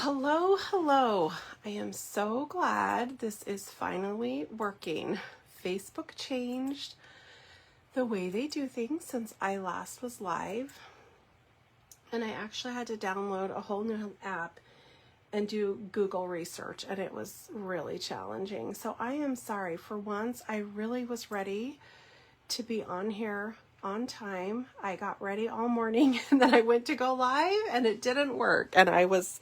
Hello, hello. I am so glad this is finally working. Facebook changed the way they do things since I last was live, and I actually had to download a whole new app and do Google research, and it was really challenging. So I am sorry. For once, I really was ready to be on here on time. I got ready all morning and then I went to go live and it didn't work, and I was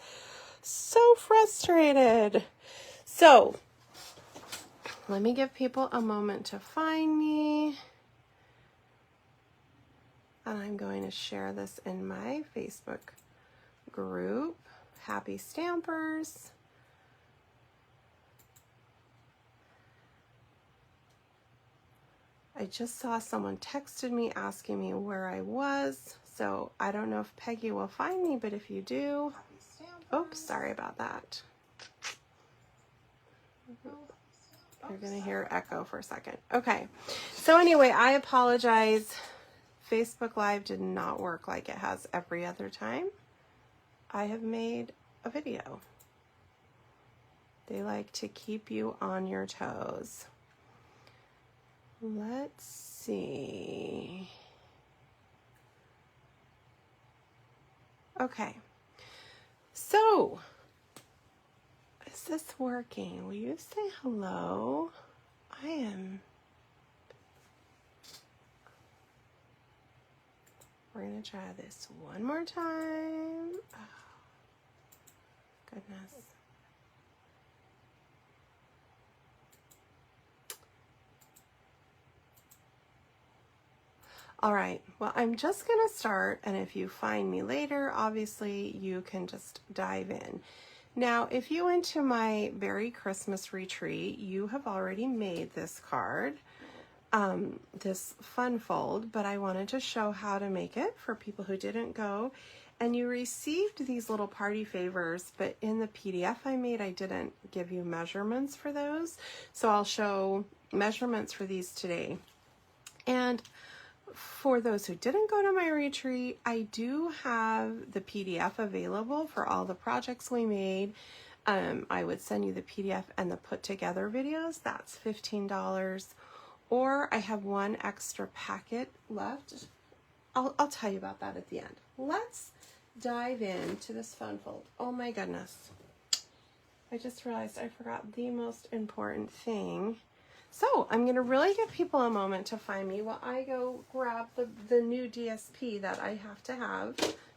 so frustrated. So let me give people a moment to find me, and I'm going to share this in my Facebook group. Happy Stampers. I just saw someone texted me asking me where I was, so I don't know if Peggy will find me, but if you do, oops, sorry about that. You're going to hear echo for a second. Okay, so anyway, I apologize. Facebook Live did not work like it has every other time I have made a video. They like to keep you on your toes. Let's see. Okay. So, is this working? Will you say hello? We're going to try this one more time. Oh, goodness. All right, well, I'm just going to start, and if you find me later, obviously you can just dive in. Now, if you went to my Beary Christmas retreat, you have already made this card, this fun fold, but I wanted to show how to make it for people who didn't go. And you received these little party favors, but in the PDF I made, I didn't give you measurements for those. So I'll show measurements for these today. And for those who didn't go to my retreat, I do have the PDF available for all the projects we made. I would send you the PDF and the put together videos. That's $15. Or I have one extra packet left. I'll tell you about that at the end. Let's dive into this fun fold. Oh my goodness. I just realized I forgot the most important thing. So I'm going to really give people a moment to find me while I go grab the new DSP that I have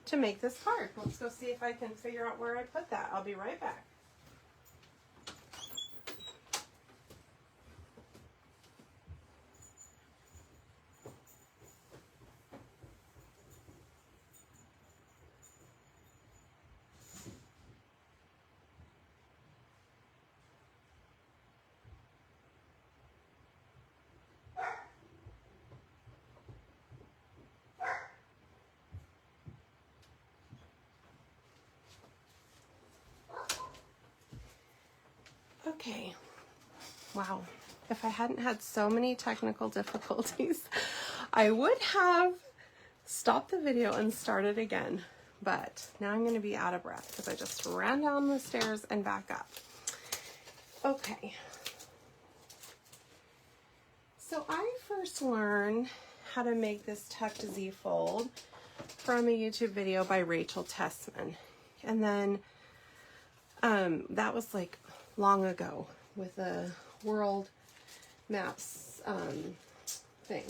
to make this card. Let's go see if I can figure out where I put that. I'll be right back. Okay, wow, if I hadn't had so many technical difficulties, I would have stopped the video and started again, but now I'm going to be out of breath because I just ran down the stairs and back up. Okay, so I first learned how to make this tucked Z fold from a YouTube video by Rachel Tessman, and then that was like long ago with a world maps thing.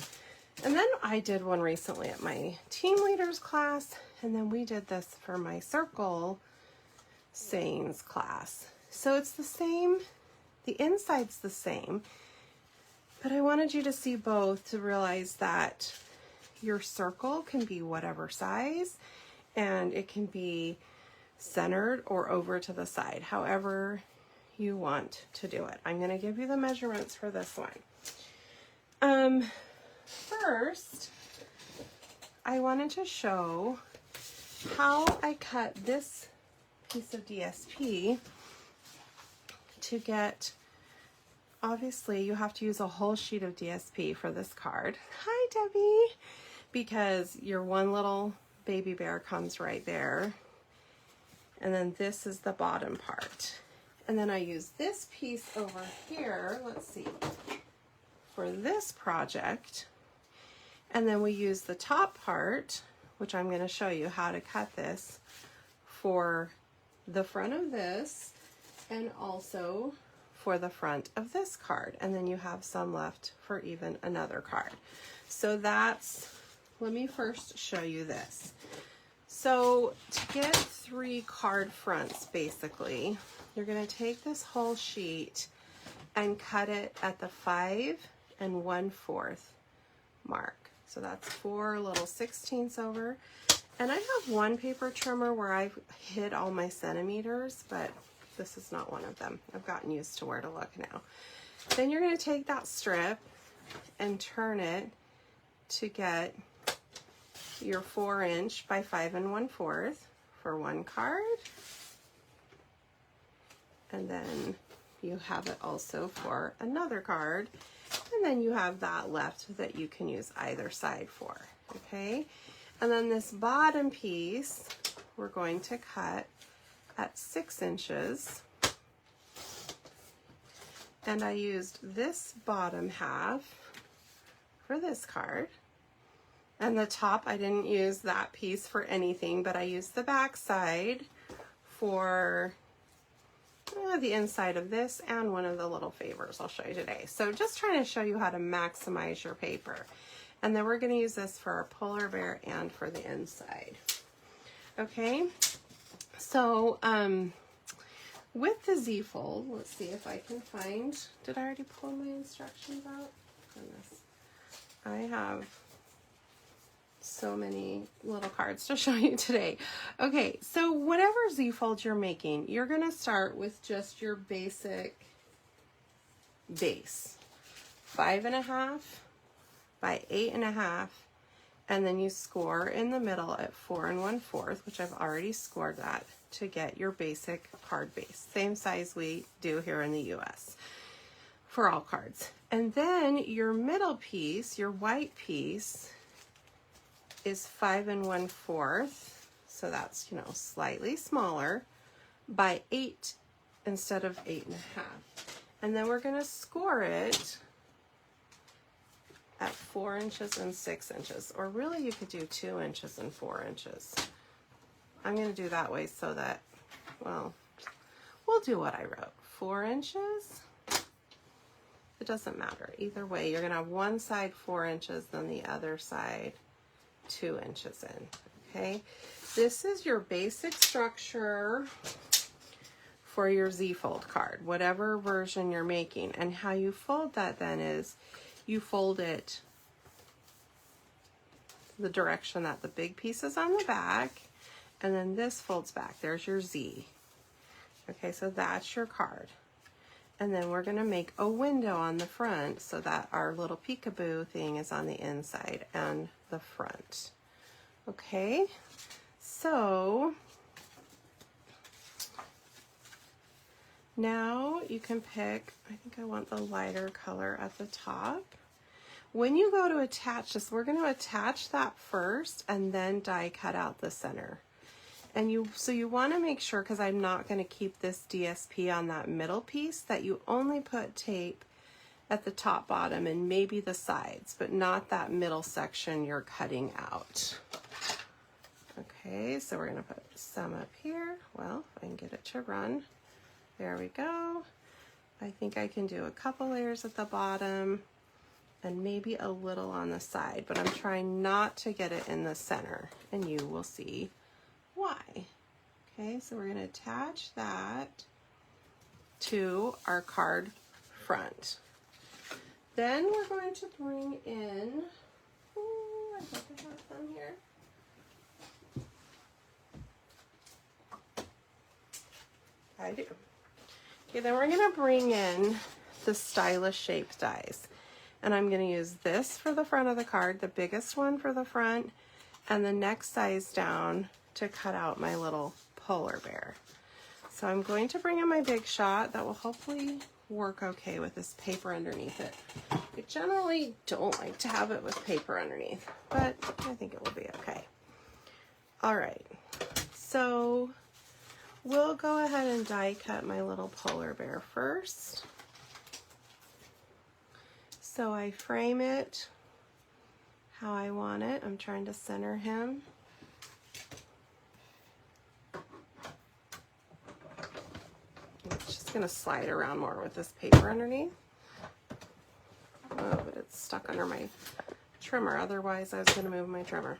And then I did one recently at my team leaders class, and then we did this for my circle sayings class. So it's the same, the inside's the same, but I wanted you to see both to realize that your circle can be whatever size, and it can be centered or over to the side, however you want to do it. I'm going to give you the measurements for this one. First, I wanted to show how I cut this piece of DSP to get, obviously you have to use a whole sheet of DSP for this card. Hi, Debbie, because your one little baby bear comes right there. And then this is the bottom part. And then I use this piece over here, let's see, for this project. And then we use the top part, which I'm going to show you how to cut this, for the front of this and also for the front of this card. And then you have some left for even another card. So that's, let me first show you this. So to get 3 card fronts, basically, you're going to take this whole sheet and cut it at the 5 1/4 mark. So that's 4 little 16ths over. And I have one paper trimmer where I've hid all my centimeters, but this is not one of them. I've gotten used to where to look now. Then you're going to take that strip and turn it to get your 4" by 5 1/4 for one card. And then you have it also for another card. And then you have that left that you can use either side for, okay? And then this bottom piece, we're going to cut at 6 inches. And I used this bottom half for this card. And the top, I didn't use that piece for anything, but I used the back side for the inside of this and one of the little favors I'll show you today. So just trying to show you how to maximize your paper. And then we're going to use this for our polar bear and for the inside. Okay, so with the Z-fold, let's see if I can find, did I already pull my instructions out? Goodness, I have so many little cards to show you today. Okay, so whatever Z-fold you're making, you're going to start with just your basic base, 5 1/2 by 8 1/2, and then you score in the middle at 4 1/4, which I've already scored that, to get your basic card base, same size we do here in the US for all cards. And then your middle piece, your white piece, is 5 1/4, so that's, you know, slightly smaller, by 8 instead of 8 1/2. And then we're going to score it at 4 inches and 6 inches, or really you could do 2 inches and 4 inches. I'm going to do that way so that, well, we'll do what I wrote. 4 inches. It doesn't matter. Either way, you're going to have one side 4 inches, then the other side 2 inches in. Okay, this is your basic structure for your Z-fold card, whatever version you're making. And how you fold that then is you fold it the direction that the big piece is on the back, and then this folds back. There's your Z. Okay, so that's your card. And then we're going to make a window on the front so that our little peekaboo thing is on the inside and the front. Okay, so now you can pick, I think I want the lighter color at the top. When you go to attach this, we're going to attach that first and then die cut out the center. And you want to make sure, because I'm not going to keep this DSP on that middle piece, that you only put tape at the top, bottom, and maybe the sides, but not that middle section you're cutting out. Okay, so we're going to put some up here. Well, if I can get it to run. There we go. I think I can do a couple layers at the bottom and maybe a little on the side, but I'm trying not to get it in the center, and you will see why. Okay, so we're going to attach that to our card front. Then we're going to bring in, I hope I have some here. I do. Okay, then we're going to bring in the stylish shape dies. And I'm going to use this for the front of the card, the biggest one for the front, and the next size down to cut out my little polar bear. So I'm going to bring in my Big Shot. That will hopefully work okay with this paper underneath it. I generally don't like to have it with paper underneath, but I think it will be okay. All right, so we'll go ahead and die cut my little polar bear first. So I frame it how I want it. I'm trying to center him. I'm just gonna slide around more with this paper underneath. Oh, but it's stuck under my trimmer. Otherwise, I was gonna move my trimmer.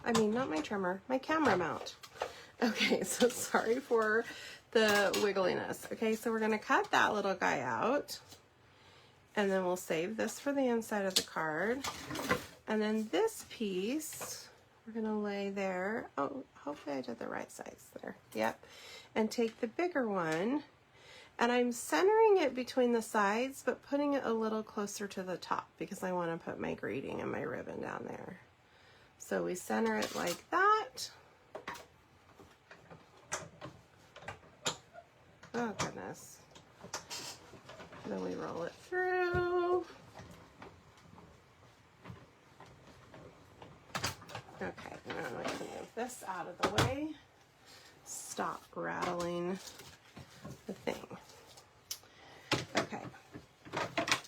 I mean, not my trimmer, my camera mount. Okay, so sorry for the wiggliness. Okay, so we're gonna cut that little guy out, and then we'll save this for the inside of the card. And then this piece, we're gonna lay there. Oh, hopefully I did the right size there. Yep. And take the bigger one, and I'm centering it between the sides, but putting it a little closer to the top because I wanna put my greeting and my ribbon down there. So we center it like that. Oh goodness. Then we roll it through. Okay, now I can move this out of the way. Stop rattling the thing. Okay,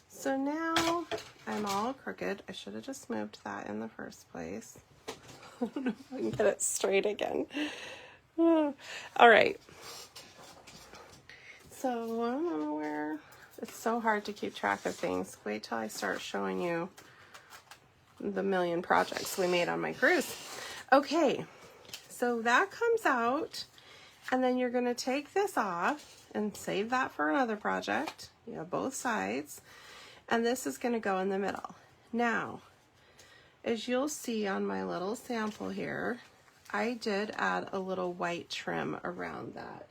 so now I'm all crooked. I should have just moved that in the first place. I don't know if I can get it straight again. All right. So I don't know where, it's so hard to keep track of things. Wait till I start showing you the million projects we made on my cruise. Okay, so that comes out, and then you're gonna take this off and save that for another project. You have both sides, and this is gonna go in the middle. Now, as you'll see on my little sample here, I did add a little white trim around that.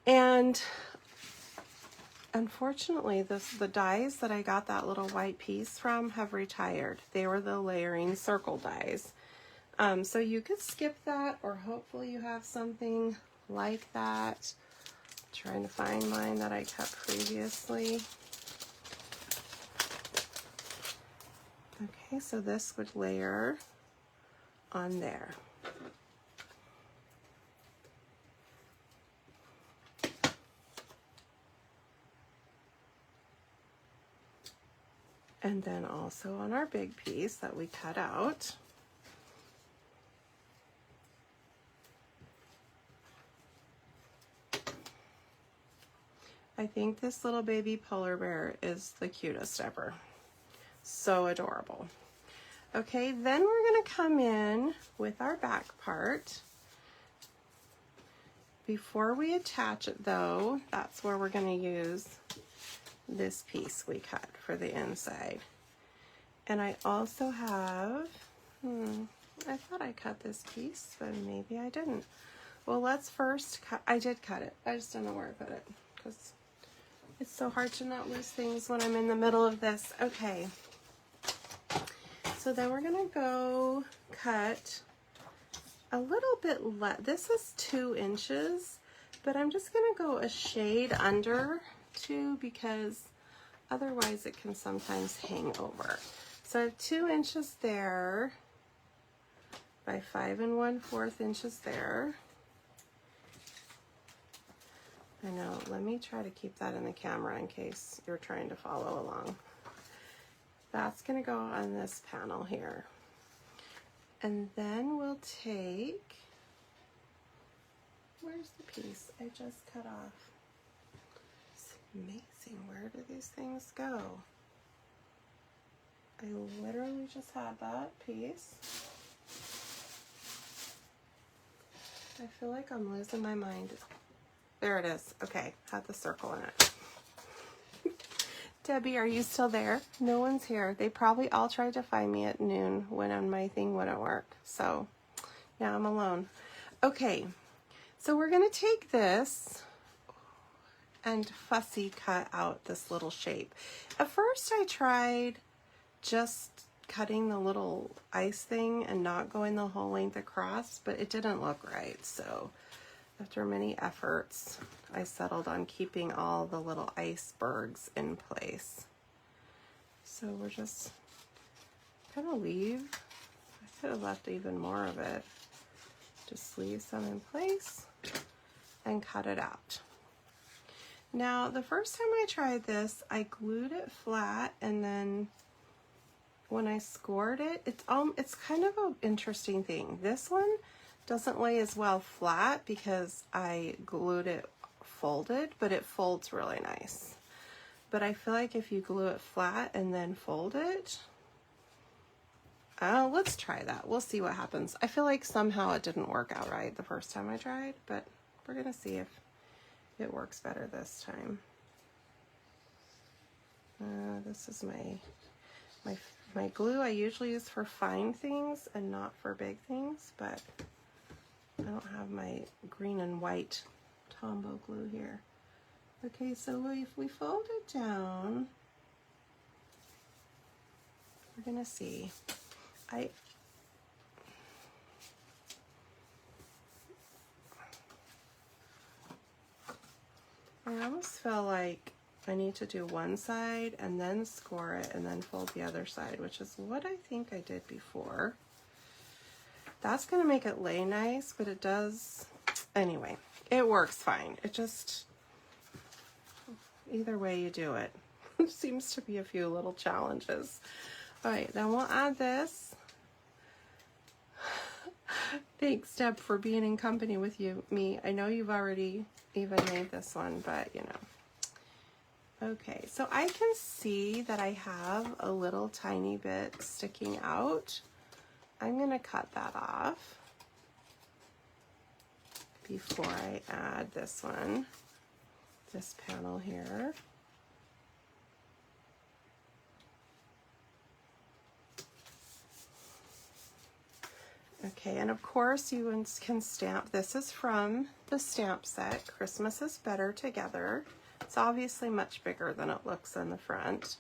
And unfortunately, the dies that I got that little white piece from have retired. They were the layering circle dies. So you could skip that, or hopefully you have something like that. I'm trying to find mine that I cut previously. Okay, so this would layer on there. And then also on our big piece that we cut out. I think this little baby polar bear is the cutest ever. So adorable. Okay, then we're gonna come in with our back part. Before we attach it though, that's where we're gonna use this piece we cut for the inside. And I also have, I thought I cut this piece, but maybe I didn't. Well, let's first cut, I did cut it. I just don't know where I put it because it's so hard to not lose things when I'm in the middle of this. Okay. So then we're gonna go cut a little bit less. This is 2 inches, but I'm just gonna go a shade under 2 because otherwise it can sometimes hang over. So I have 2 inches there by 5 1/4 inches there. I know, let me try to keep that in the camera in case you're trying to follow along. That's gonna go on this panel here. And then we'll take, where's the piece I just cut off? It's amazing, where do these things go? I literally just had that piece. I feel like I'm losing my mind. There it is. Okay, had the circle in it. Debbie, are you still there? No one's here. They probably all tried to find me at noon when my thing wouldn't work. So now I'm alone. Okay, so we're gonna take this and fussy cut out this little shape. At first I tried just cutting the little ice thing and not going the whole length across, but it didn't look right. So after many efforts, I settled on keeping all the little icebergs in place. So we're just gonna leave. I could have left even more of it. Just leave some in place. and cut it out. Now, the first time I tried this, I glued it flat, and then when I scored it, it's kind of an interesting thing. This one doesn't lay as well flat because I glued it folded, but it folds really nice. But I feel like if you glue it flat and then fold it, let's try that. We'll see what happens. I feel like somehow it didn't work out right the first time I tried, but we're gonna see if it works better this time. This is my glue I usually use for fine things and not for big things, but I don't have my green and white Tombow glue here. Okay, so if we fold it down, we're gonna see. I almost feel like I need to do one side and then score it and then fold the other side, which is what I think I did before. That's gonna make it lay nice, but it does, anyway, it works fine. It just, either way you do it, there seems to be a few little challenges. All right, then we'll add this. Thanks, Deb, for being in company with me. I know you've already even made this one, but you know. Okay, so I can see that I have a little tiny bit sticking out. I'm gonna cut that off before I add this one, this panel here. Okay, and of course you can stamp. This is from the stamp set, Christmas is Better Together. It's obviously much bigger than it looks in the front.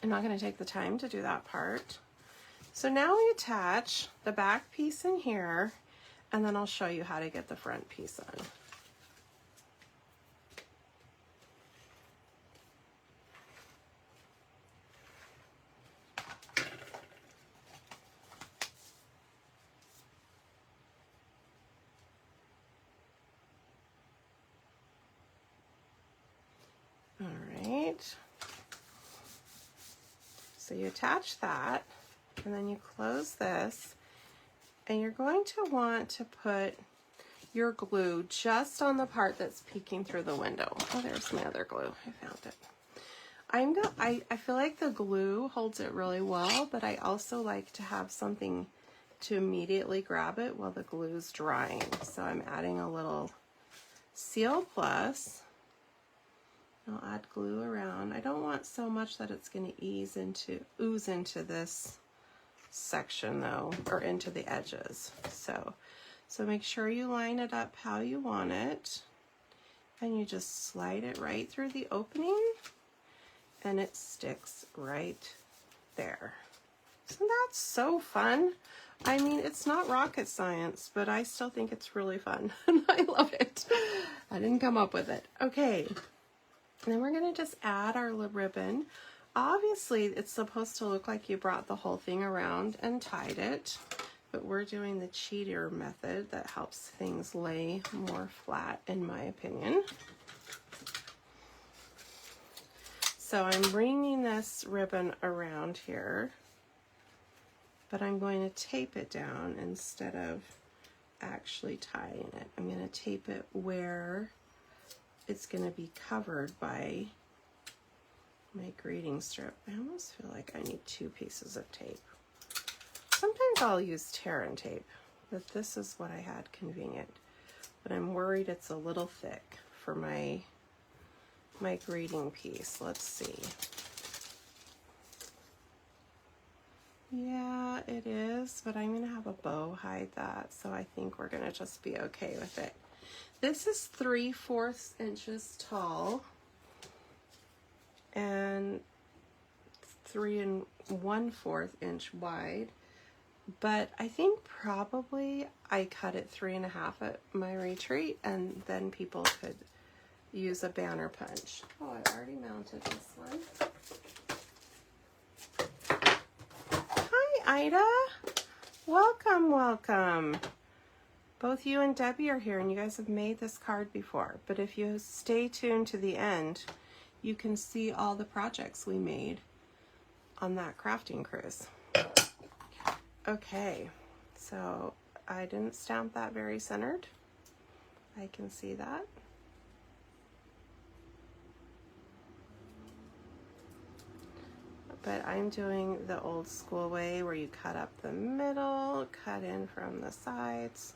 I'm not going to take the time to do that part. So now we attach the back piece in here, and then I'll show you how to get the front piece on. So you attach that, and then you close this, and you're going to want to put your glue just on the part that's peeking through the window. Oh, there's my other glue. I found it. I feel like the glue holds it really well, but I also like to have something to immediately grab it while the glue's drying. So I'm adding a little Seal Plus. I'll add glue around. I don't want so much that it's going to ooze into this section though, or into the edges. So make sure you line it up how you want it, and you just slide it right through the opening, and it sticks right there. So that's so fun. I mean, it's not rocket science, but I still think it's really fun, and I love it. I didn't come up with it. Okay. And then we're going to just add our ribbon. Obviously, it's supposed to look like you brought the whole thing around and tied it, but we're doing the cheater method that helps things lay more flat, in my opinion. So I'm bringing this ribbon around here, but I'm going to tape it down instead of actually tying it. I'm going to tape it where it's going to be covered by my greeting strip. I almost feel like I need 2 pieces of tape. Sometimes I'll use tear and tape, but this is what I had convenient. But I'm worried it's a little thick for my greeting piece. Let's see. Yeah, it is, but I'm going to have a bow hide that, so I think we're going to just be okay with it. This is 3/4 inches tall and 3 1/4 inch wide, but I think probably I cut it 3.5 at my retreat, and then people could use a banner punch. Oh, I already mounted this one. Hi, Ida. Welcome, welcome. Both you and Debbie are here, and you guys have made this card before, but if you stay tuned to the end, you can see all the projects we made on that crafting cruise. Okay, so I didn't stamp that very centered. I can see that. But I'm doing the old school way where you cut up the middle, cut in from the sides,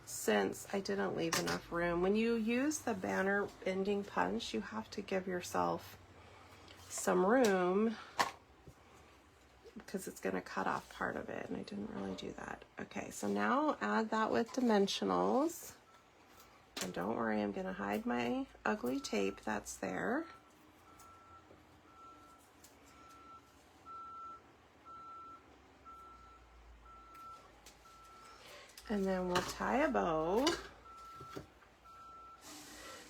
since I didn't leave enough room. When you use the banner ending punch, you have to give yourself some room because it's going to cut off part of it, and I didn't really do that. Okay, so now add that with dimensionals. And don't worry, I'm going to hide my ugly tape that's there. And then we'll tie a bow.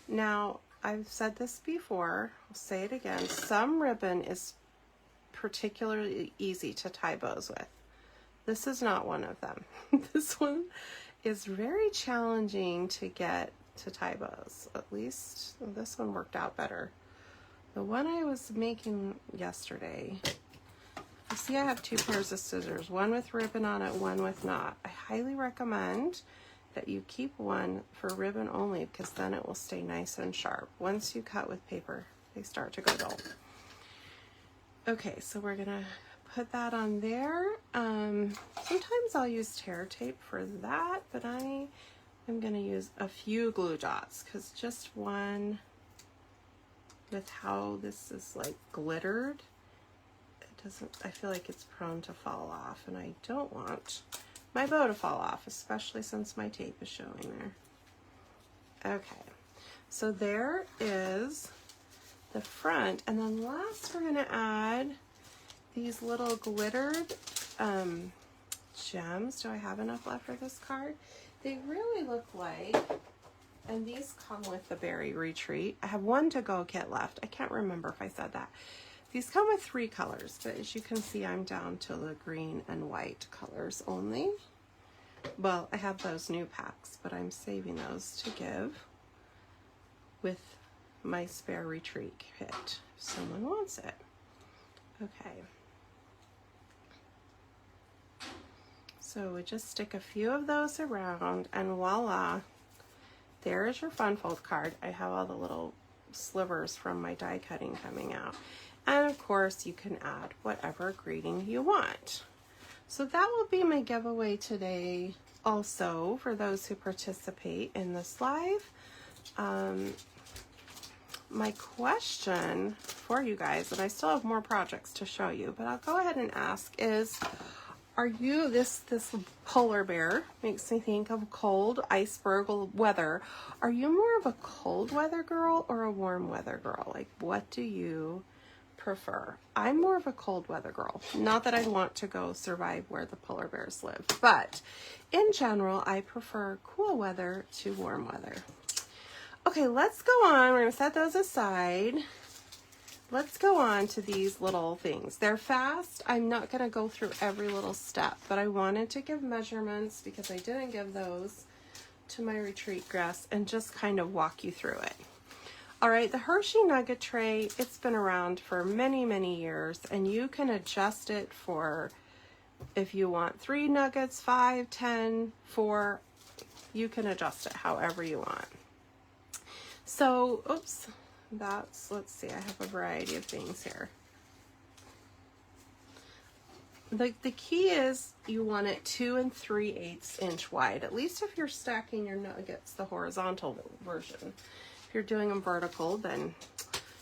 Now, I've said this before, I'll say it again. Some ribbon is particularly easy to tie bows with. This is not one of them. This one is very challenging to get to tie bows. At least this one worked out better. The one I was making yesterday, you see I have two pairs of scissors, one with ribbon on it, one with not. I highly recommend that you keep one for ribbon only because then it will stay nice and sharp. Once you cut with paper, they start to go dull. Okay, so we're gonna put that on there. Sometimes I'll use tear tape for that, but I am gonna use a few glue dots because just one, with how this is like glittered, I feel like it's prone to fall off, and I don't want my bow to fall off, especially since my tape is showing there. Okay, so there is the front, and then last we're gonna add these little glittered gems. Do I have enough left for this card? They really look like, and these come with the Beary Retreat. I have one to-go kit left. I can't remember if I said that. These come with 3 colors, but as you can see, I'm down to the green and white colors only. Well, I have those new packs, but I'm saving those to give with my spare retreat kit if someone wants it. Okay. So we just stick a few of those around, and voila, there's your fun fold card. I have all the little slivers from my die cutting coming out. And of course, you can add whatever greeting you want. So that will be my giveaway today also for those who participate in this live. My question for you guys, and I still have more projects to show you, but I'll go ahead and ask is, are you, this polar bear makes me think of cold iceberg weather. Are you more of a cold weather girl or a warm weather girl? Like, what do you prefer? I'm more of a cold weather girl. Not that I want to go survive where the polar bears live, but in general, I prefer cool weather to warm weather. Okay, let's go on. We're going to set those aside. Let's go on to these little things. They're fast. I'm not going to go through every little step, but I wanted to give measurements because I didn't give those to my retreat guests, and just kind of walk you through it. All right, the Hershey Nugget Tray, it's been around for many, many years, and you can adjust it for if you want 3 nuggets, 5, 10, 4, you can adjust it however you want. So, oops, let's see, I have a variety of things here. The key is you want it 2 3/8 inch wide, at least if you're stacking your nuggets the horizontal version. If you're doing them vertical, then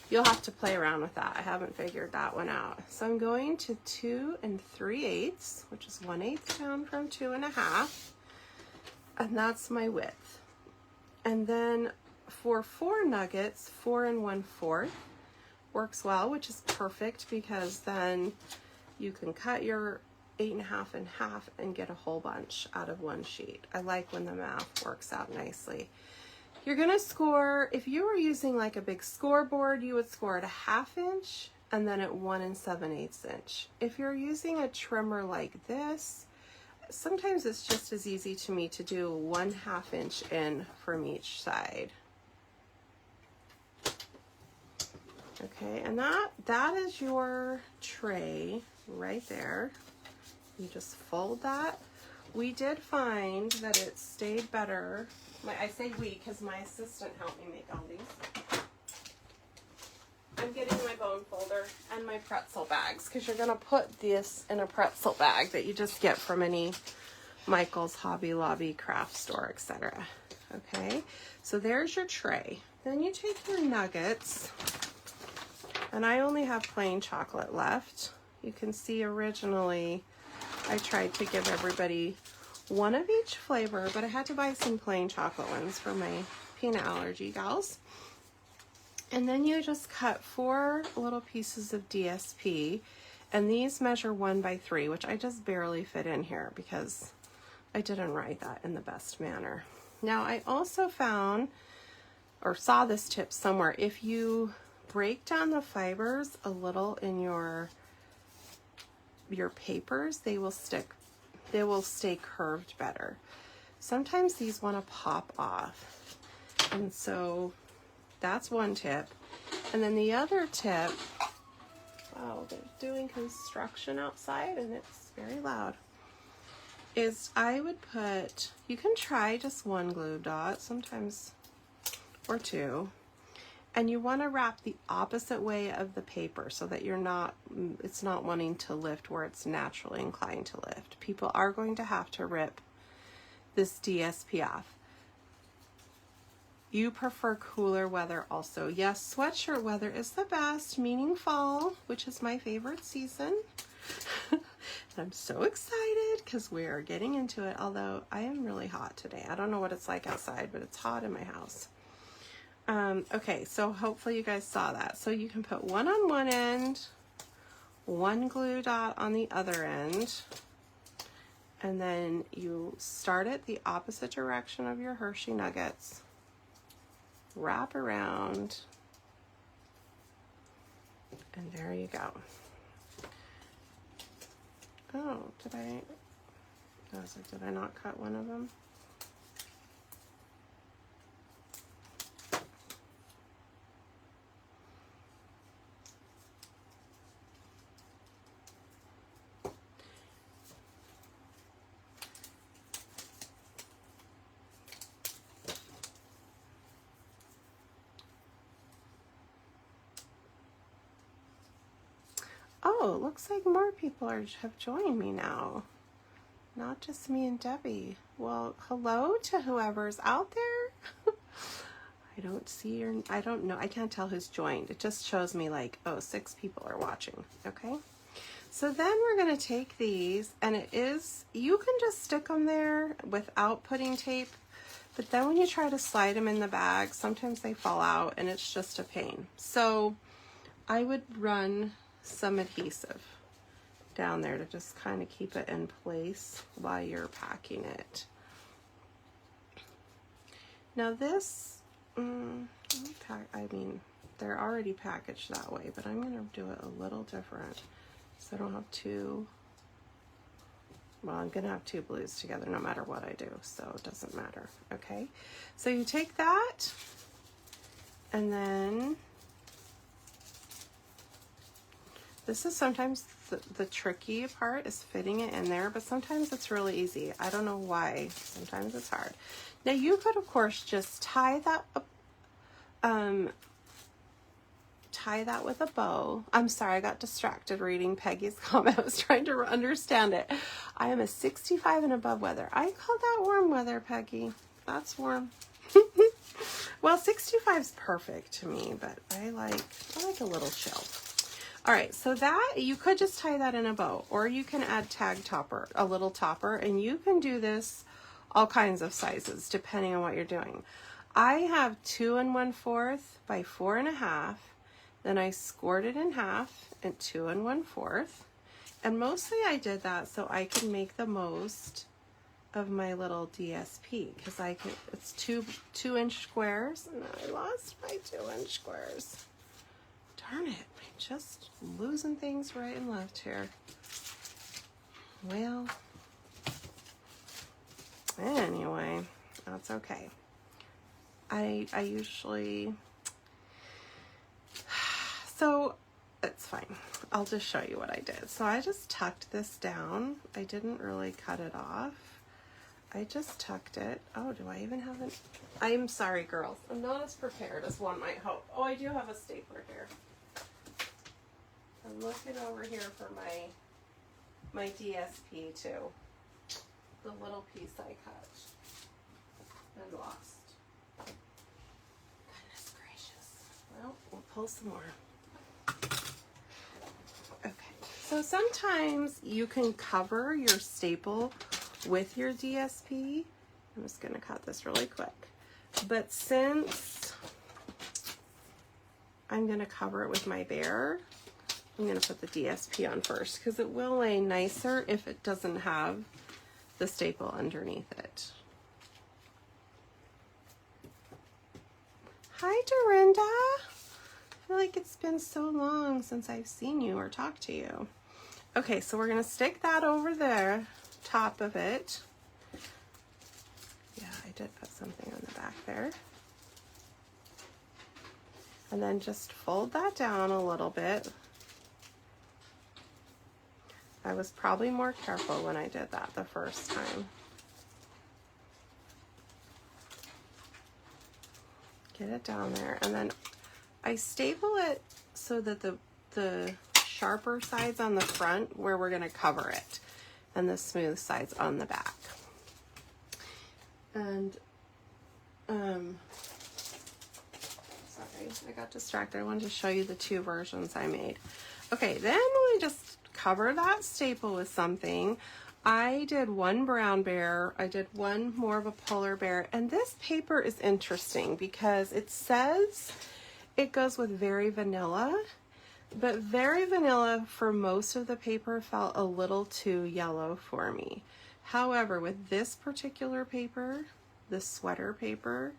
you'll have to play around with that. I haven't figured that one out. So I'm going to 2 3/8, which is 1/8 down from 2 1/2, and that's my width. And then for 4 nuggets, 4 1/4 works well, which is perfect because then you can cut your 8 1/2 in half and get a whole bunch out of one sheet. I like when the math works out nicely. You're gonna score, if you were using like a big scoreboard, you would score at 1/2 inch and then at 1 7/8 inch. If you're using a trimmer like this, sometimes it's just as easy to me to do 1/2 inch in from each side. Okay, and that is your tray right there. You just fold that. We did find that it stayed better. I say we because my assistant helped me make all these. I'm getting my bone folder and my pretzel bags because you're going to put this in a pretzel bag that you just get from any Michael's, Hobby Lobby, craft store, etc. Okay, so there's your tray. Then you take your nuggets, and I only have plain chocolate left. You can see originally I tried to give everybody one of each flavor, but I had to buy some plain chocolate ones for my peanut allergy gals. And then you just cut 4 little pieces of DSP, and these measure 1 by 3, which I just barely fit in here because I didn't write that in the best manner. Now I also found or saw this tip somewhere. If you break down the fibers a little in your papers, they will stay curved better. Sometimes these want to pop off, and so that's one tip. And then the other tip, oh, they're doing construction outside and it's very loud, is I would put, you can try just 1 glue dot sometimes, or 2, and you want to wrap the opposite way of the paper so that it's not wanting to lift where it's naturally inclined to lift. People are going to have to rip this DSP off. You prefer cooler weather also. Yes, sweatshirt weather is the best, meaning fall, which is my favorite season. I'm so excited because we are getting into it, although I am really hot today. I don't know what it's like outside, but it's hot in my house. Okay, so hopefully you guys saw that. So you can put 1 on one end, 1 glue dot on the other end, and then you start it the opposite direction of your Hershey nuggets. Wrap around, and there you go. Oh, I was like, did I not cut one of them? Oh, it looks like more people have joined me now. Not just me and Debbie. Well, hello to whoever's out there. I don't see I don't know. I can't tell who's joined. It just shows me like, oh, 6 people are watching. Okay. So then we're going to take these, and you can just stick them there without putting tape. But then when you try to slide them in the bag, sometimes they fall out and it's just a pain. So I would run some adhesive down there to just kind of keep it in place while you're packing it. Now this, I mean, they're already packaged that way, but I'm going to do it a little different. So I don't have 2, well, I'm going to have 2 blues together no matter what I do, so it doesn't matter, okay? So you take that, and then this is sometimes the tricky part is fitting it in there, but sometimes it's really easy. I don't know why. Sometimes it's hard. Now you could, of course, just tie that up, tie that with a bow. I'm sorry, I got distracted reading Peggy's comment. I was trying to understand it. I am a 65 and above weather. I call that warm weather, Peggy. That's warm. Well, 65 is perfect to me, but I like a little chill. All right, so that, you could just tie that in a bow, or you can add tag topper, a little topper, and you can do this all kinds of sizes depending on what you're doing. I have 2 1/4 by 4 1/2, then I scored it in half and 2 1/4, and mostly I did that so I can make the most of my little DSP, because it's 2-inch squares, and I lost my 2-inch squares. Darn it, I'm just losing things right and left here. Well, Anyway, that's okay. I usually, so it's fine. I'll just show you what I did. So I just tucked this down. I didn't really cut it off. I just tucked it. Oh, do I even have it? I'm sorry, girls. I'm not as prepared as one might hope. Oh, I do have a stapler here. I'm looking over here for my DSP too. The little piece I cut and lost. Goodness gracious. Well, we'll pull some more. Okay, so sometimes you can cover your staple with your DSP. I'm just going to cut this really quick. But since I'm going to cover it with my Bear, I'm going to put the DSP on first because it will lay nicer if it doesn't have the staple underneath it. Hi, Dorinda. I feel like it's been so long since I've seen you or talked to you. Okay, so we're going to stick that over there, top of it. Yeah, I did put something on the back there. And then just fold that down a little bit. I was probably more careful when I did that the first time. Get it down there, and then I staple it so that the sharper sides on the front where we're going to cover it, and the smooth sides on the back. And sorry, I got distracted. I wanted to show you the two versions I made. Okay, then we just cover that staple with something. I did one brown bear, I did one more of a polar bear, and this paper is interesting because it says it goes with Very Vanilla, but Very Vanilla for most of the paper felt a little too yellow for me. However, with this particular paper, the sweater paper,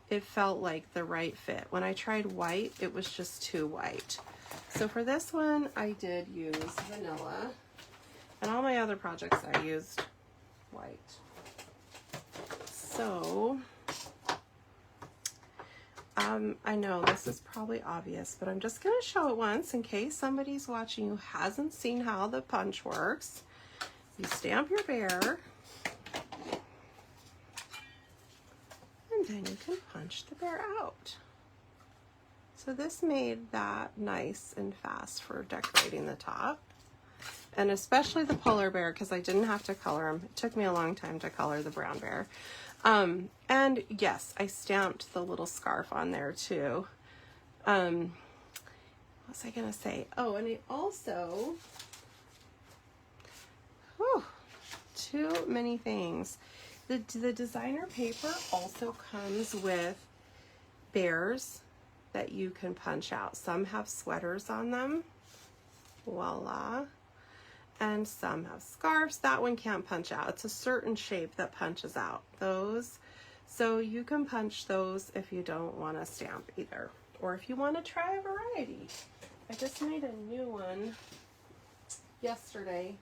it felt like the right fit. When I tried white, it was just too white. So for this one, I did use vanilla. And all my other projects I used white. So, I know this is probably obvious, but I'm just going to show it once in case somebody's watching who hasn't seen how the punch works. You stamp your bear, and then you can punch the bear out. So this made that nice and fast for decorating the top. And especially the polar bear, because I didn't have to color him. It took me a long time to color the brown bear. And yes, I stamped the little scarf on there too. What was I going to say? Oh, and I also, too many things. The designer paper also comes with bears that you can punch out. Some have sweaters on them. Voila. And some have scarves. That one can't punch out. It's a certain shape that punches out those. So you can punch those if you don't want to stamp either. Or if you want to try a variety. I just made a new one yesterday.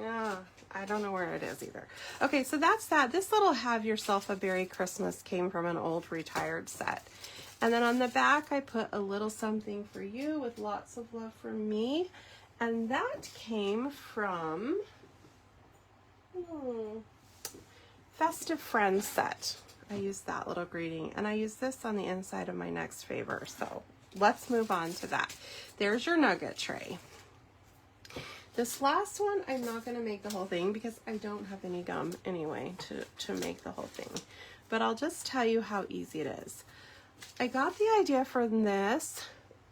Yeah, I don't know where it is either. Okay, so that's that. This little Have Yourself a Berry Christmas came from an old retired set. And then on the back, I put a little something for you with lots of love from me. And that came from Festive Friends set. I used that little greeting, and I used this on the inside of my next favor. So let's move on to that. There's your nugget tray. This last one, I'm not going to make the whole thing because I don't have any gum anyway to make the whole thing. But I'll just tell you how easy it is. I got the idea for this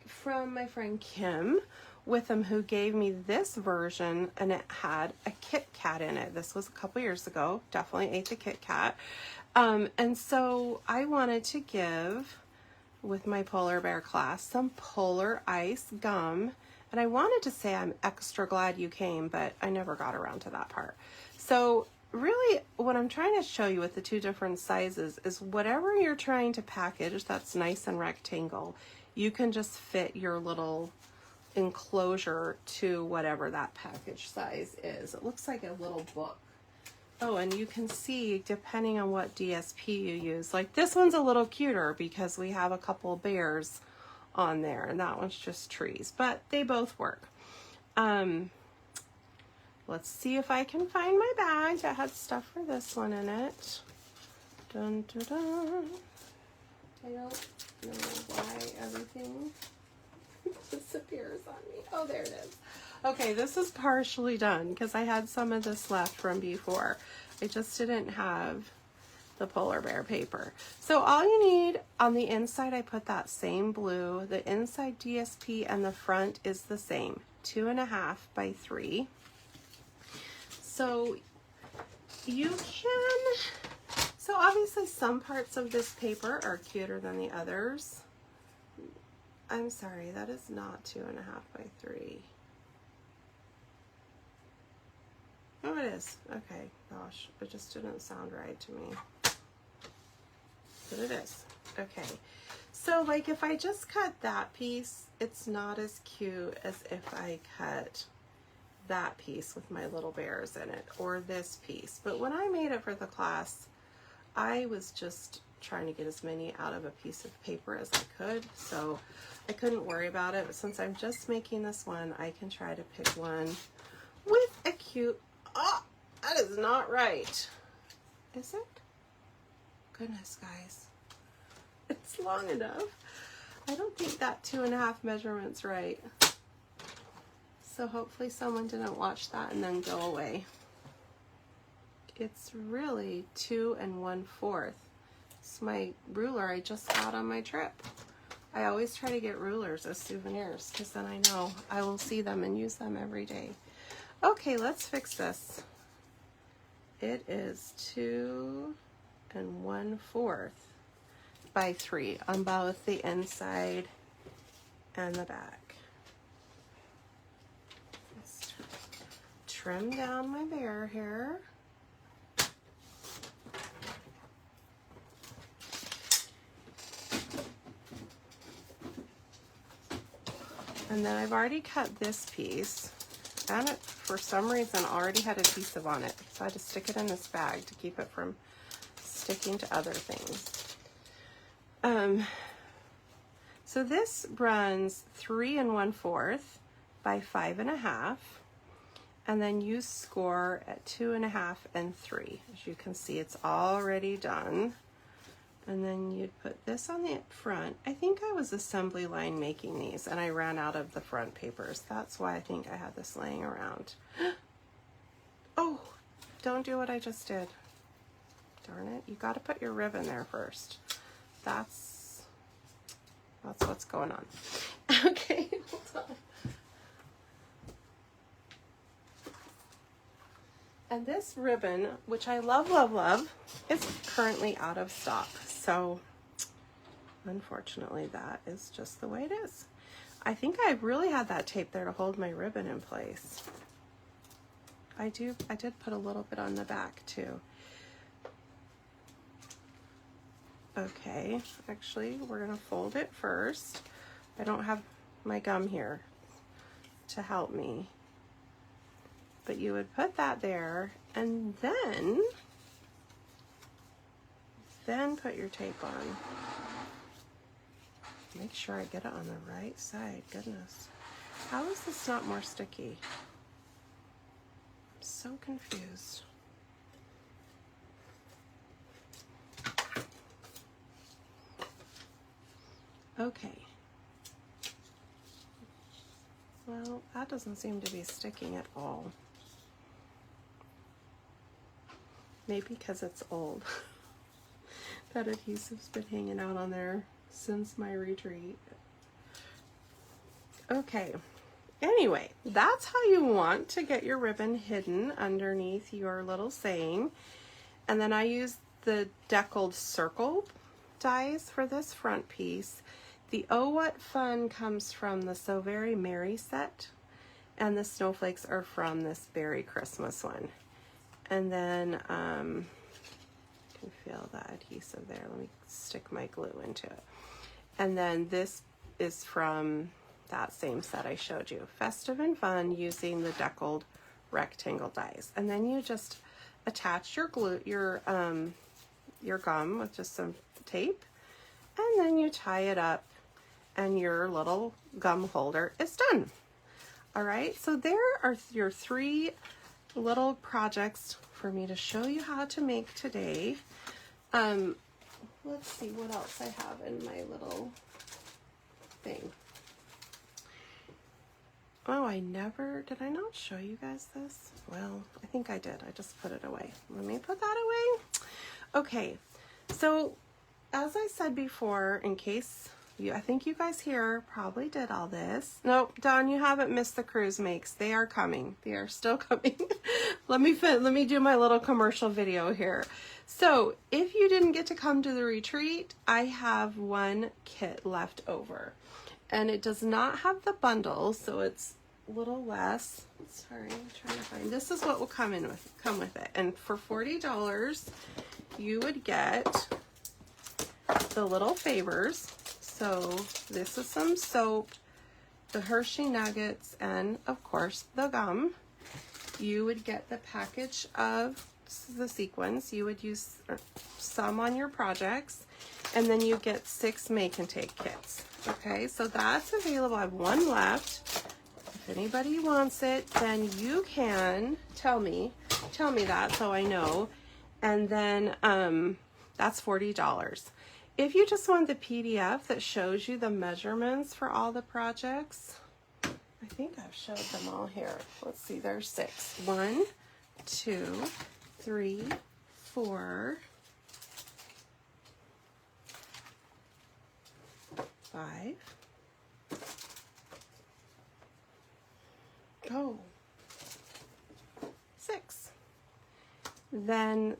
from my friend Kim Witham, who gave me this version, and it had a Kit Kat in it. This was a couple years ago. Definitely ate the Kit Kat. And so I wanted to give, with my polar bear class, some polar ice gum. And I wanted to say I'm extra glad you came, but I never got around to that part. So really what I'm trying to show you with the two different sizes is whatever you're trying to package that's nice and rectangle, you can just fit your little enclosure to whatever that package size is. It looks like a little book Oh, and you can see depending on what DSP you use, like this one's a little cuter because we have a couple bears on there, and that one's just trees, but they both work. Let's see if I can find my bag that had stuff for this one in it. Dun, dun, dun. I don't know why everything disappears on me. Oh, there it is. Okay, this is partially done because I had some of this left from before. I just didn't have the polar bear paper. So all you need on the inside, I put that same blue. The inside DSP and the front is the same, 2.5 by 3. So you can, so obviously some parts of this paper are cuter than the others. I'm sorry, that is not 2.5 by 3. Oh, it is. Okay, gosh, it just didn't sound right to me. But it is. Okay, so like if I just cut that piece, it's not as cute as if I cut that piece with my little bears in it, or this piece. But when I made it for the class, I was just trying to get as many out of a piece of paper as I could, so I couldn't worry about it. But since I'm just making this one, I can try to pick one with a cute, oh, that is not right. Is it? Goodness, guys. It's long enough. I don't think that 2.5 measurement's right. So hopefully someone didn't watch that and then go away. It's really 2 1/4. It's my ruler I just got on my trip. I always try to get rulers as souvenirs because then I know I will see them and use them every day. Okay, let's fix this. It is 2 1/4 by 3 on both the inside and the back. Let's trim down my bear here. And then I've already cut this piece, and it, for some reason, already had adhesive on it. So I had to stick it in this bag to keep it from sticking to other things. So this runs 3 1/4 by 5.5, and then you score at 2.5 and 3. As you can see, it's already done. And then you'd put this on the front. I think I was assembly line making these, and I ran out of the front papers. That's why I think I had this laying around. Oh, don't do what I just did. Darn it, you gotta put your ribbon there first. That's what's going on. Okay, hold on. And this ribbon, which I love, love, love, is currently out of stock. So unfortunately, that is just the way it is. I think I really had that tape there to hold my ribbon in place. I did put a little bit on the back too. Okay, actually, we're gonna fold it first. I don't have my gum here to help me. But you would put that there, and then put your tape on. Make sure I get it on the right side. Goodness. How is this not more sticky? I'm so confused. Okay. Well, that doesn't seem to be sticking at all. Maybe because it's old. That adhesive's been hanging out on there since my retreat. Okay. Anyway, that's how you want to get your ribbon hidden underneath your little saying. And then I use the deckled circle dies for this front piece. The Oh What Fun comes from the So Very Merry set, and the snowflakes are from this Beary Christmas one. And then you can feel that adhesive there. Let me stick my glue into it. And then this is from that same set I showed you, Festive and Fun, using the deckled rectangle dies. And then you just attach your glue, your gum with just some tape, and then you tie it up and your little gum holder is done. All right, so there are your 3 little projects for me to show you how to make today. Let's see what else I have in my little thing. Oh, did I not show you guys this? Well, I think I did. I just put it away. Let me put that away. Okay, so as I said before, in case I think you guys here probably did all this. Nope, Dawn, you haven't missed the cruise makes. They are coming. They are still coming. Let me do my little commercial video here. So if you didn't get to come to the retreat, I have 1 kit left over. And it does not have the bundle, so it's a little less. Sorry, I'm trying to find. This is what will come with it. And for $40, you would get the little favors. So this is some soap, the Hershey Nuggets, and of course the gum. You would get the package of the sequins. You would use some on your projects, and then you get 6 make and take kits. Okay, so that's available. I have 1 left. If anybody wants it, then you can tell me that so I know. And then that's $40. If you just want the PDF that shows you the measurements for all the projects, I think I've showed them all here. Let's see, there's 6. 1, 2, 3, 4, 5. Oh, 6. Then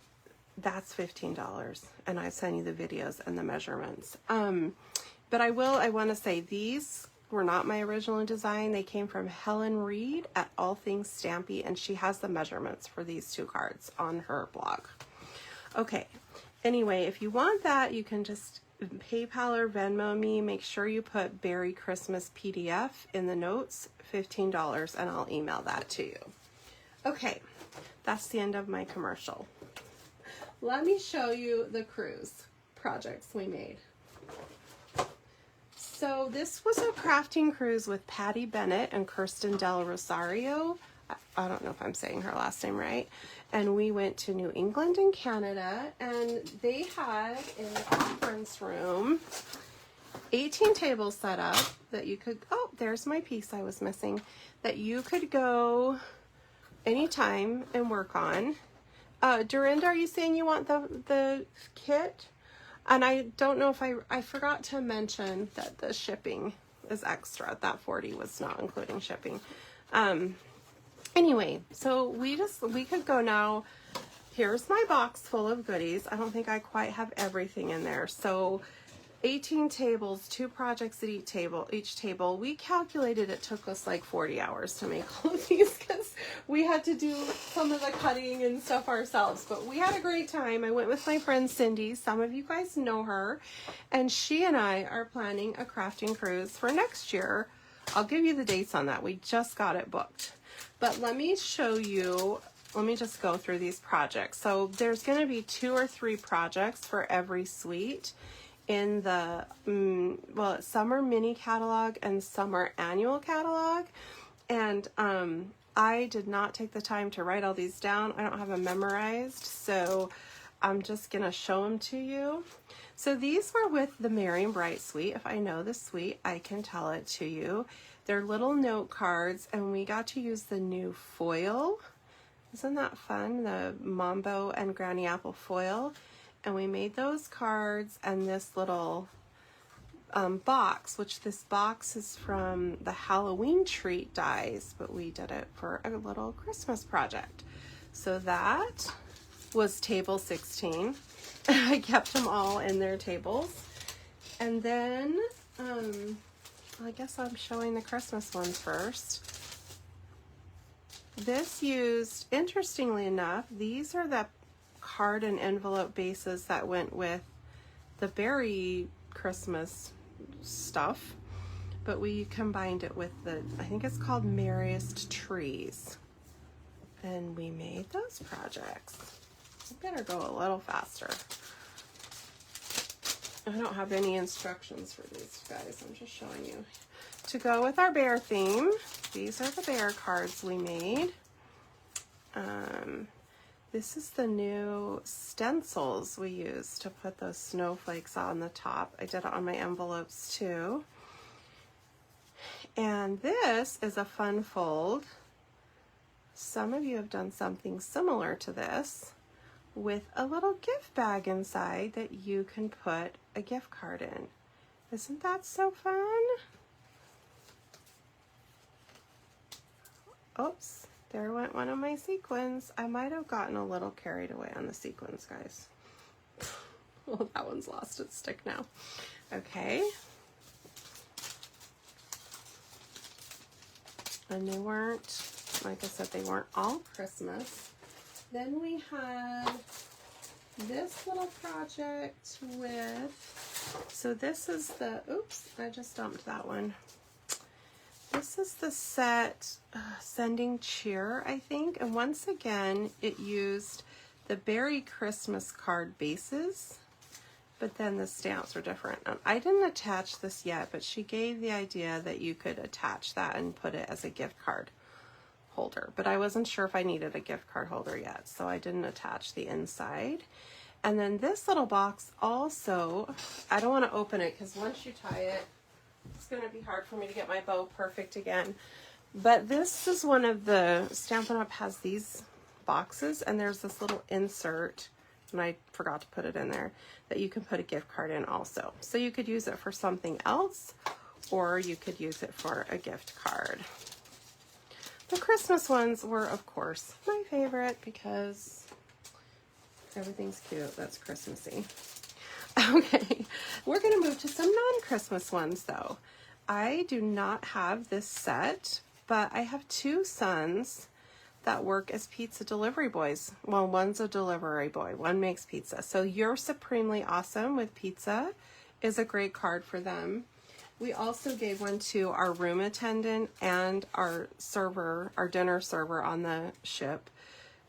that's $15, and I send you the videos and the measurements. But I want to say these were not my original design. They came from Helen Reed at All Things Stampy, and she has the measurements for these 2 cards on her blog. Okay, anyway, if you want that, you can just PayPal or Venmo me. Make sure you put Beary Christmas PDF in the notes, $15, and I'll email that to you. Okay, that's the end of my commercial. Let me show you the cruise projects we made. So this was a crafting cruise with Patty Bennett and Kirsten Del Rosario. I don't know if I'm saying her last name right. And we went to New England and Canada, and they had in the conference room 18 tables set up that you could, oh, there's my piece I was missing, that you could go anytime and work on. Dorinda, are you saying you want the kit? And I don't know if I forgot to mention that the shipping is extra. That 40 was not including shipping. Anyway, so we could go now. Here's my box full of goodies. I don't think I quite have everything in there. So 18 tables, 2 projects at each table. We calculated it took us like 40 hours to make all of these because we had to do some of the cutting and stuff ourselves. But we had a great time. I went with my friend Cindy. Some of you guys know her. And she and I are planning a crafting cruise for next year. I'll give you the dates on that. We just got it booked. But let me show you, let me just go through these projects. So there's going to be 2 or 3 projects for every suite in the, well, summer mini catalog and summer annual catalog. And I did not take the time to write all these down. I don't have them memorized, so I'm just going to show them to you. So these were with the Merry and Bright suite. If I know the suite, I can tell it to you. They're little note cards, and we got to use the new foil. Isn't that fun? The Mambo and Granny Apple foil. And we made those cards and this little box, which this box is from the Halloween treat dies, but we did it for a little Christmas project. So that was table 16. I kept them all in their tables. And then, I guess I'm showing the Christmas ones first. This used, interestingly enough, these are the card and envelope bases that went with the Beary Christmas stuff, but we combined it with the, I think it's called Merriest Trees. then we made those projects. I better go a little faster. I don't have any instructions for these guys. I'm just showing you. To go with our bear theme, these are the bear cards we made. This is the new stencils we use to put those snowflakes on the top. I did it on my envelopes too. And this is a fun fold. Some of you have done something similar to this with a little gift bag inside that you can put a gift card in. Isn't that so fun? Oops, there went one of my sequins. I might have gotten a little carried away on the sequins, guys. Oh, that one's lost its stick now. Okay. And they weren't, like I said, they weren't all Christmas. Then we had this little project with, so this is the, oops, I just dumped that one. This is the set Sending Cheer, I think. And once again, it used the Beary Christmas card bases, but then the stamps were different. I didn't attach this yet, but she gave the idea that you could attach that and put it as a gift card holder. But I wasn't sure if I needed a gift card holder yet, so I didn't attach the inside. And then this little box also, I don't want to open it because once you tie it, it's going to be hard for me to get my bow perfect again. But this is one of the, Stampin' Up! Has these boxes, and there's this little insert, and I forgot to put it in there, that you can put a gift card in also. So you could use it for something else, or you could use it for a gift card. The Christmas ones were, of course, my favorite because everything's cute. That's Christmassy. Okay, we're going to move to some non-Christmas ones, though. I do not have this set, but I have two sons that work as pizza delivery boys. Well, one's a delivery boy, one makes pizza. So You're Supremely Awesome with Pizza is a great card for them. We also gave one to our room attendant and our server, our dinner server on the ship,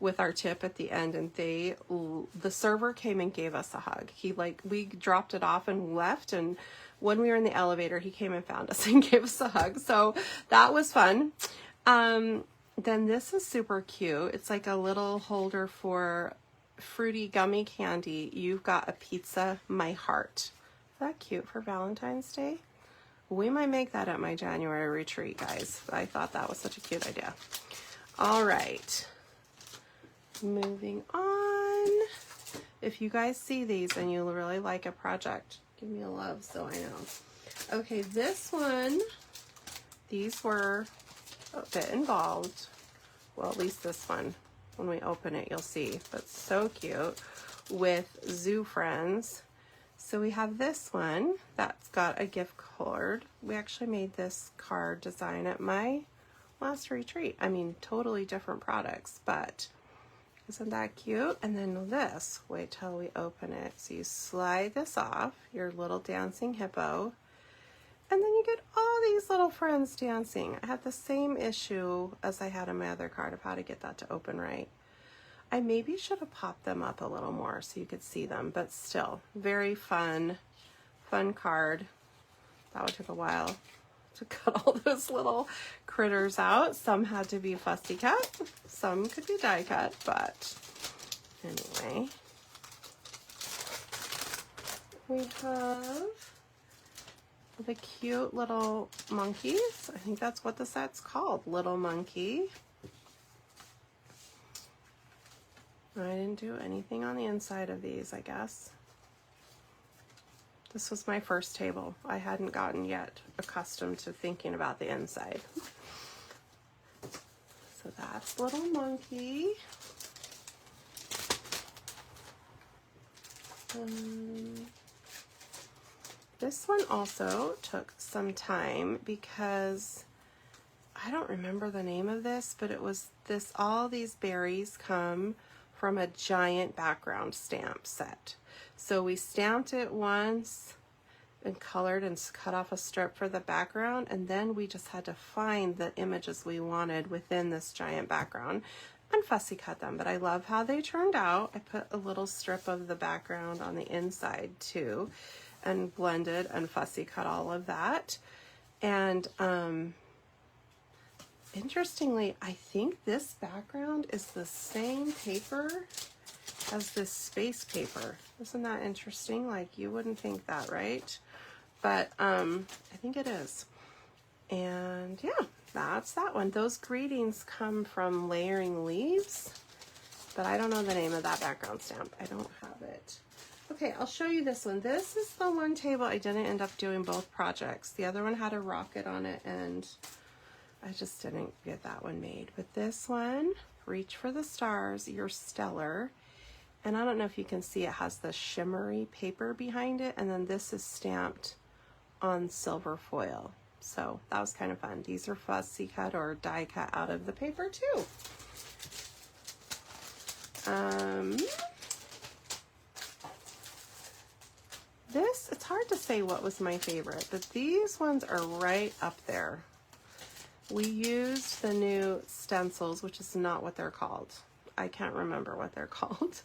with our tip at the end, and the server came and gave us a hug. We dropped it off and left, and when we were in the elevator, he came and found us and gave us a hug. So that was fun. Then this is super cute. It's like a little holder for fruity gummy candy. You've got a pizza, my heart. Is that cute for Valentine's Day? We might make that at my January retreat, guys. I thought that was such a cute idea. All right. Moving on. If you guys see these and you really like a project, give me a love so I know. Okay, this one, these were a bit involved. Well, at least this one. When we open it, you'll see. But so cute with Zoo Friends. So we have this one that's got a gift card. We actually made this card design at my last retreat. I mean, totally different products, but isn't that cute? And then this, wait till we open it. So you slide this off, your little dancing hippo, and then you get all these little friends dancing. I had the same issue as I had on my other card of how to get that to open right. I maybe should have popped them up a little more so you could see them, but still, very fun card. That would take a while to cut all those little critters out. Some had to be fussy cut, some could be die cut, but anyway. We have the cute little monkeys. I think that's what the set's called, Little Monkey. I didn't do anything on the inside of these, I guess. This was my first table. I hadn't gotten yet accustomed to thinking about the inside. So that's Little Monkey. This one also took some time because I don't remember the name of this, but it was this, all these berries come from a giant background stamp set. So we stamped it once and colored and cut off a strip for the background, and then we just had to find the images we wanted within this giant background. and fussy cut them, but I love how they turned out. I put a little strip of the background on the inside too, and blended and fussy cut all of that. And interestingly, I think this background is the same paper as this space paper. Isn't that interesting? Like, you wouldn't think that, right? But I think it is. And yeah, that's that one. Those greetings come from Layering Leaves, but I don't know the name of that background stamp. I don't have it. Okay, I'll show you this one. This is the one table I didn't end up doing both projects. The other one had a rocket on it, and I just didn't get that one made. But this one, Reach for the Stars, You're Stellar. And I don't know if you can see, it has the shimmery paper behind it, and then this is stamped on silver foil. So that was kind of fun. These are fussy cut or die cut out of the paper too. This, it's hard to say what was my favorite, but these ones are right up there. We used the new stencils, which is not what they're called. I can't remember what they're called,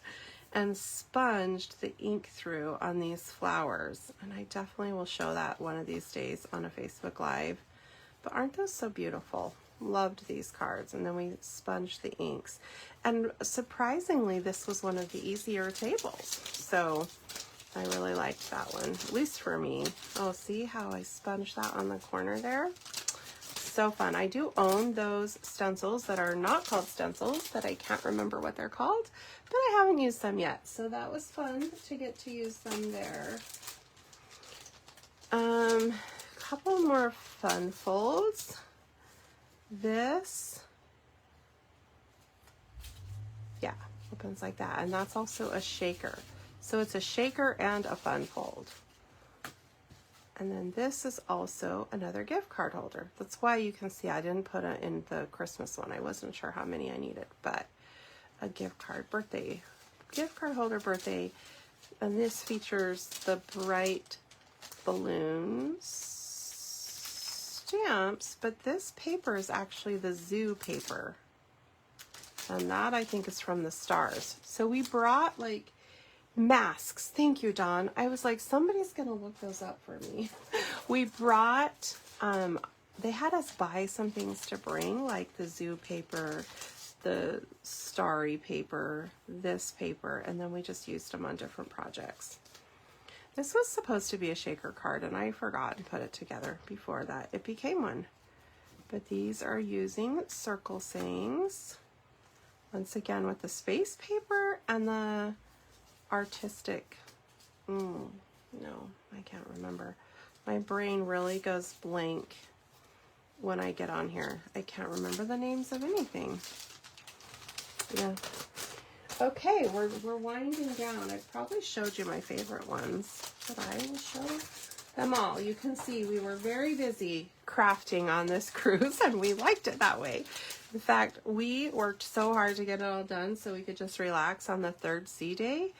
and sponged the ink through on these flowers. And I definitely will show that one of these days on a Facebook Live. But aren't those so beautiful? Loved these cards. And then we sponged the inks. And surprisingly, this was one of the easier tables. So I really liked that one, at least for me. Oh, see how I sponged that on the corner there? So fun. I do own those stencils that are not called stencils, that I can't remember what they're called, but I haven't used them yet. So that was fun to get to use them there. A couple more fun folds. This, yeah, opens like that. And that's also a shaker. So it's a shaker and a fun fold. And then this is also another gift card holder. That's why you can see I didn't put it in the Christmas one. I wasn't sure how many I needed, but a gift card holder birthday. And this features the bright balloons stamps, but this paper is actually the zoo paper. And that I think is from the stars. So we brought like masks. Thank you, Dawn. I was like, somebody's gonna look those up for me. We brought, they had us buy some things to bring, like the zoo paper, the starry paper, this paper, and then we just used them on different projects. This was supposed to be a shaker card, and I forgot to put it together before that it became one. But these are using circle sayings, once again with the space paper and the artistic, no, I can't remember. My brain really goes blank when I get on here. I can't remember the names of anything. Yeah. Okay, we're winding down. I probably showed you my favorite ones, but I will show them all. You can see we were very busy crafting on this cruise, and we liked it that way. In fact, we worked so hard to get it all done so we could just relax on the third sea day.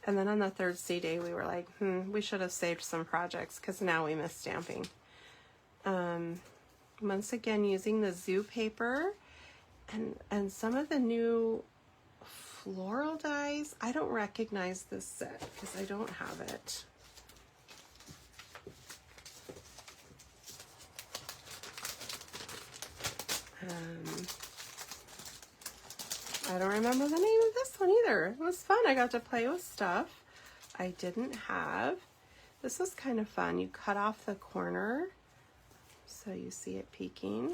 And then on the third sea day, we were like, we should have saved some projects because now we miss stamping. Once again, using the zoo paper and some of the new floral dies. I don't recognize this set because I don't have it. I don't remember the name of this one either. It was fun. I got to play with stuff I didn't have. This was kind of fun. You cut off the corner so you see it peeking.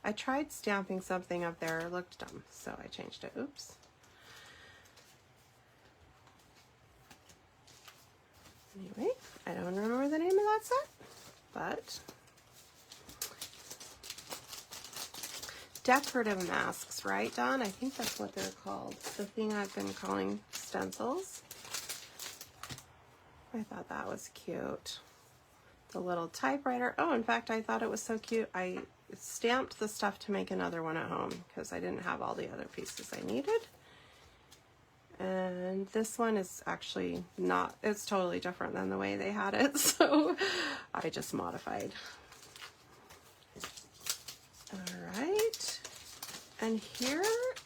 I tried stamping something up there. It looked dumb, so I changed it. Oops. Anyway, I don't remember the name of that set, but decorative masks, right, Dawn? I think that's what they're called. The thing I've been calling stencils. I thought that was cute. The little typewriter. Oh, in fact, I thought it was so cute. I stamped the stuff to make another one at home because I didn't have all the other pieces I needed. And this one is actually not, it's totally different than the way they had it. So I just modified. All right. And here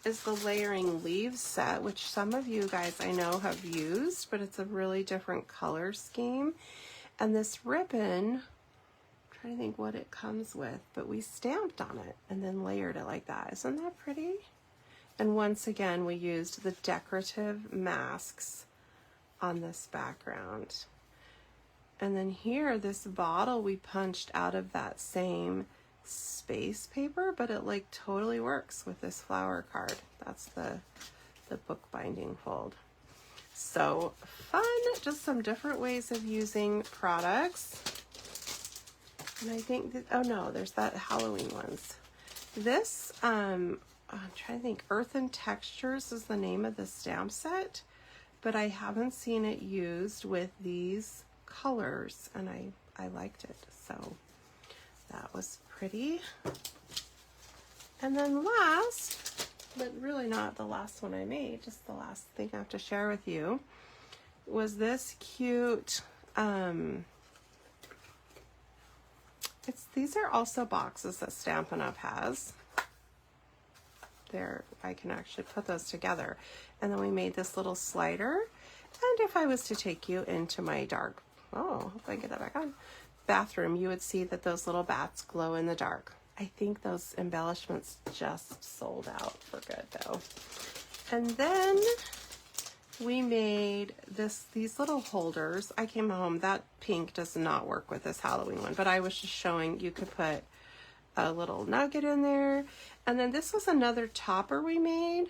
is the Layering Leaves set, which some of you guys I know have used, but it's a really different color scheme. And this ribbon, I'm trying to think what it comes with, but we stamped on it and then layered it like that. Isn't that pretty? And once again, we used the decorative masks on this background. And then here, this bottle we punched out of that same space paper, but it like totally works with this flower card. That's the bookbinding fold. So fun, just some different ways of using products. And I think that, oh no, there's that Halloween ones. This, I'm trying to think, Earth and Textures is the name of the stamp set, but I haven't seen it used with these colors, and I liked it, so that was pretty. And then last, but really not the last one I made, just the last thing I have to share with you, was this cute, these are also boxes that Stampin' Up! Has. There, I can actually put those together. And then we made this little slider. And if I was to take you into my dark, oh, hope I can get that back on, bathroom, you would see that those little bats glow in the dark. I think those embellishments just sold out for good though. And then we made these little holders. I came home, that pink does not work with this Halloween one, but I was just showing you could put a little nugget in there. And then this was another topper we made,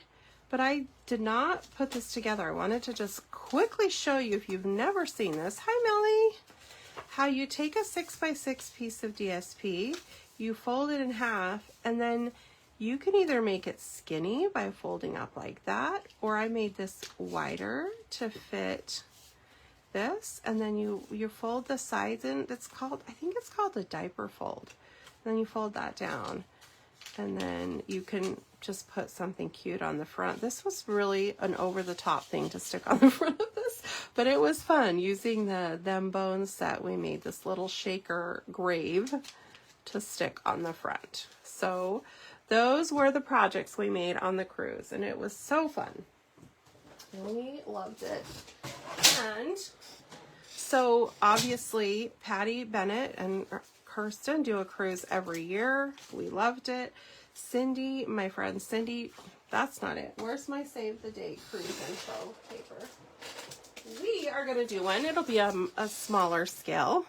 but I did not put this together. I wanted to just quickly show you, if you've never seen this, hi Melly, how you take a 6x6 piece of DSP, you fold it in half, and then you can either make it skinny by folding up like that, or I made this wider to fit this, and then you fold the sides in. It's called, I think it's called a diaper fold. And then you fold that down, and then you can just put something cute on the front. This was really an over-the-top thing to stick on the front of this, but it was fun using the Them Bones set. We made this little shaker grave to stick on the front. So those were the projects we made on the cruise, and it was so fun. We loved it. And so obviously Patty Bennett and Kirsten do a cruise every year. We loved it. Cindy, my friend Cindy, that's not it. Where's my save the date cruise info paper? We are going to do one. It'll be a smaller scale,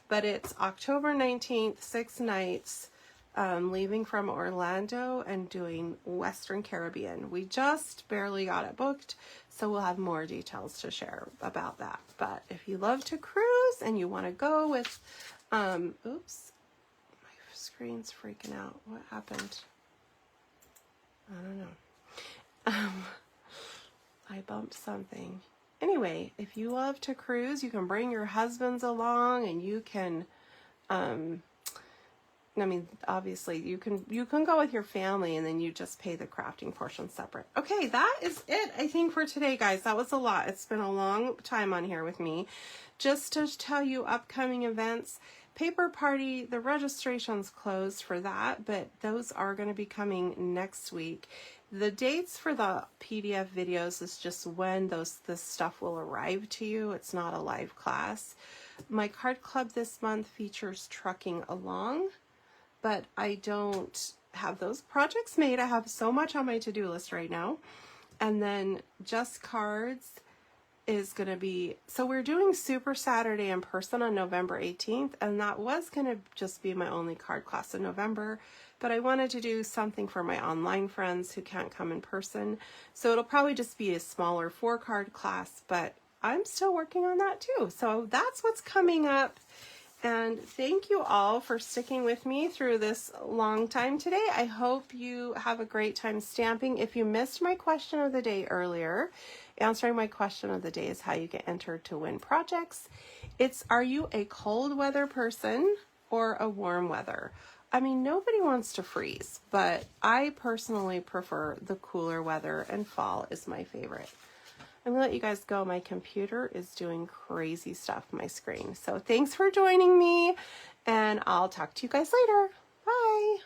but it's October 19th, 6 nights, leaving from Orlando and doing Western Caribbean. We just barely got it booked, so we'll have more details to share about that. But if you love to cruise and you want to go with, oops, my screen's freaking out. What happened? I don't know. I bumped something. Anyway, if you love to cruise, you can bring your husbands along, and you can, I mean, obviously you can go with your family, and then you just pay the crafting portion separate. Okay, that is it, I think, for today, guys. That was a lot. It's been a long time on here with me. Just to tell you upcoming events, Paper Party, the registration's closed for that, but those are going to be coming next week. The dates for the PDF videos is just when this stuff will arrive to you. It's not a live class. My card club this month features Trucking Along, but I don't have those projects made. I have so much on my to-do list right now. And then Just Cards is going to be, so we're doing Super Saturday in person on November 18th, and that was going to just be my only card class in November, but I wanted to do something for my online friends who can't come in person. So it'll probably just be a smaller 4-card class, but I'm still working on that too. So that's what's coming up. And thank you all for sticking with me through this long time today. I hope you have a great time stamping. If you missed my question of the day earlier, answering my question of the day is how you get entered to win projects. It's, are you a cold weather person or a warm weather? I mean, nobody wants to freeze, but I personally prefer the cooler weather, and fall is my favorite. I'm gonna let you guys go. My computer is doing crazy stuff on my screen. So thanks for joining me, and I'll talk to you guys later. Bye.